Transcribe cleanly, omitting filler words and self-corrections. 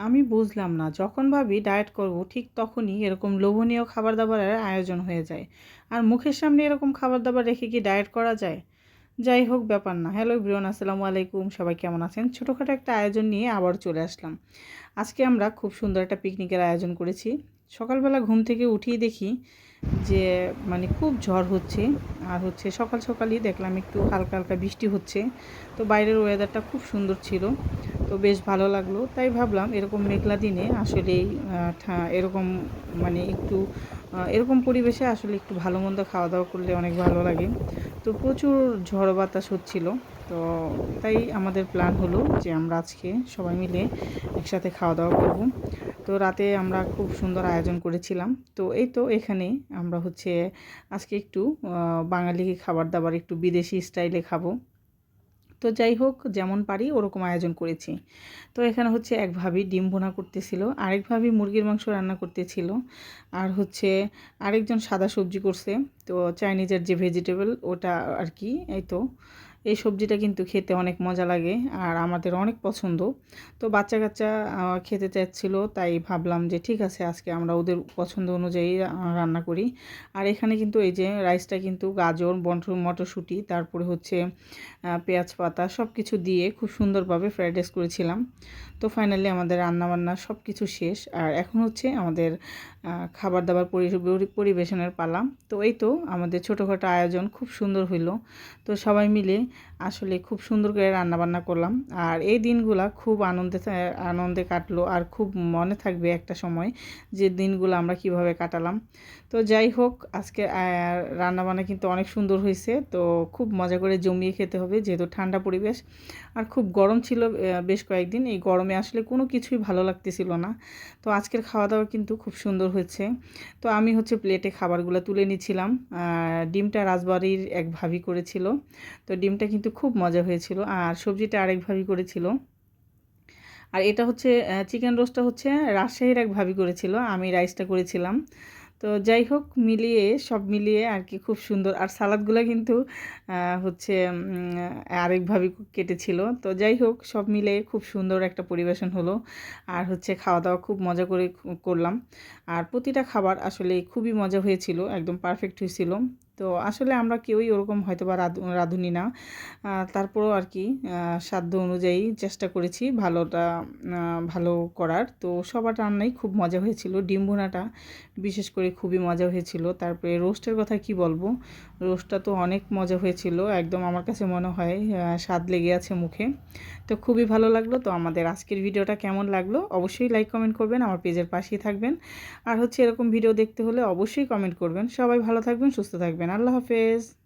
আমি বুঝলাম না, যখন ভাবি ডায়েট করব ঠিক তখনই এরকম লোভনীয় খাবার দাবারের আয়োজন হয়ে যায়। আর মুখের সামনে এরকম খাবার দাবার রেখে কি ডায়েট করা যায়? যাই হোক, ব্যাপার না। হ্যালো এভরিওয়ান, আসসালামু আলাইকুম। সবাই কেমন আছেন? ছোটোখাটো একটা আয়োজন নিয়ে আবার চলে আসলাম। আজকে আমরা খুব সুন্দর একটা পিকনিকের আয়োজন করেছি। সকালবেলা ঘুম থেকে উঠেই দেখি যে মানে খুব ঝড় হচ্ছে। আর হচ্ছে সকাল সকালই দেখলাম একটু হালকা হালকা বৃষ্টি হচ্ছে। তো বাইরের ওয়েদারটা খুব সুন্দর ছিল, তো বেশ ভালো লাগলো। তাই ভাবলাম এরকম মেঘলা দিনে আসলেই এরকম মানে একটু এরকম পরিবেশে আসলে একটু ভালো মন্দ খাওয়া দাওয়া করলে অনেক ভালো লাগে। তো প্রচুর ঝড় বাতাস হচ্ছিল। তো তাই আমাদের প্ল্যান হলো যে আমরা আজকে সবাই মিলে একসাথে খাওয়া দাওয়া করব। তো রাতে আমরা খুব সুন্দর আয়োজন করেছিলাম। তো এই তো এখানে আমরা হচ্ছে আজকে একটু বাঙালি খাবার দাবার একটু বিদেশি স্টাইলে খাবো। তো যাই হোক, যেমন পারি ওরকম আয়োজন করেছি। তো এখানে হচ্ছে এক ভাবি ডিম ভুনা করতেছিল, আরেক ভাবি মুরগির মাংস রান্না করতেছিল, আর হচ্ছে আরেকজন সাদা সবজি করছে। তো চাইনিজের যে ভেজিটেবল ওটা আর কি। এই তো এই সবজিটা কিন্তু খেতে অনেক মজা লাগে আর আমাদের অনেক পছন্দ। তো বাচ্চা কাচ্চা খেতে চাচ্ছিল, তাই ভাবলাম যে ঠিক আছে আজকে আমরা ওদের পছন্দ অনুযায়ী রান্না করি। আর এখানে কিন্তু এই যে রাইসটা কিন্তু গাজর মটরশুঁটি তারপরে হচ্ছে পেঁয়াজ পাতা সব কিছু দিয়ে খুব সুন্দরভাবে ফ্রাইড রাইস করেছিলাম। তো ফাইনালি আমাদের রান্নাবান্না সব কিছু শেষ, আর এখন হচ্ছে আমাদের খাবার দাবার পরিবেশনের পালা। তো এই তো আমাদের ছোটোখাটো আয়োজন খুব সুন্দর হইলো। তো সবাই মিলে আসলে খুব সুন্দর করে রান্নাবান্না করলাম। আর এই দিনগুলা খুব আনন্দে কাটলো, আর খুব মনে থাকবে একটা সময় যে দিনগুলো আমরা কিভাবে কাটালাম। তো যাই হোক, আজকে রান্নাবান্না কিন্তু অনেক সুন্দর হয়েছে। তো খুব মজা করে জমিয়ে খেতে হবে, যেহেতু ঠান্ডা পরিবেশ আর খুব গরম ছিল বেশ কয়েকদিন। এই গরমে আসলে কোনো কিছুই ভালো লাগতেছিল না। তো আজকের খাওয়া দাওয়া কিন্তু খুব সুন্দর হয়েছে। তো আমি হচ্ছে প্লেটে খাবারগুলো তুলে নিচ্ছিলাম। ডিমটা রাজবাড়ির এক ভাবি করেছিল। তো ডিমটা কিন্তু খুব মজা হয়েছিল, আর সবজিটা আরেক ভাবি করেছিল। আর এটা হচ্ছে চিকেন রোস্টটা হচ্ছে রাজশাহীর এক ভাবি করেছিল, আমি রাইসটা করেছিলাম। তো যাই হোক, সব মিলিয়ে আর কি খুব সুন্দর। আর সালাদগুলো কিন্তু হচ্ছে আরেকভাবে কেটেছিল। তো যাই হোক, সব মিলে খুব সুন্দর একটা পরিবেশন হলো। আর হচ্ছে খাওয়া দাওয়া খুব মজা করে করলাম। আর প্রতিটা খাবার আসলে খুবই মজা হয়েছিল, একদম পারফেক্ট হয়েছিল। তো আসলে আমরা কেউই ওরকম হয়তো বা রাঁধুনি না, তারপরও আর কি সাধ্য অনুযায়ী চেষ্টা করেছি ভালো করার। তো সবার রান্নাই খুব মজা হয়েছিল। ডিম ভুনাটা বিশেষ করে খুবই মজা হয়েছিল। তারপরে রোস্টের কথা কি বলবো, রোস্টটা তো অনেক মজা হয়েছিল, একদম আমার কাছে মনে হয় স্বাদ লেগে আছে মুখে। তো খুবই ভালো লাগলো। তো আমাদের আজকের ভিডিওটা কেমন লাগলো অবশ্যই লাইক কমেন্ট করবেন, আমার পেজের পাশেই থাকবেন। আর হচ্ছে এরকম ভিডিও দেখতে হলে অবশ্যই কমেন্ট করবেন। সবাই ভালো থাকবেন, সুস্থ থাকবেন। আল্লাহ হাফেজ।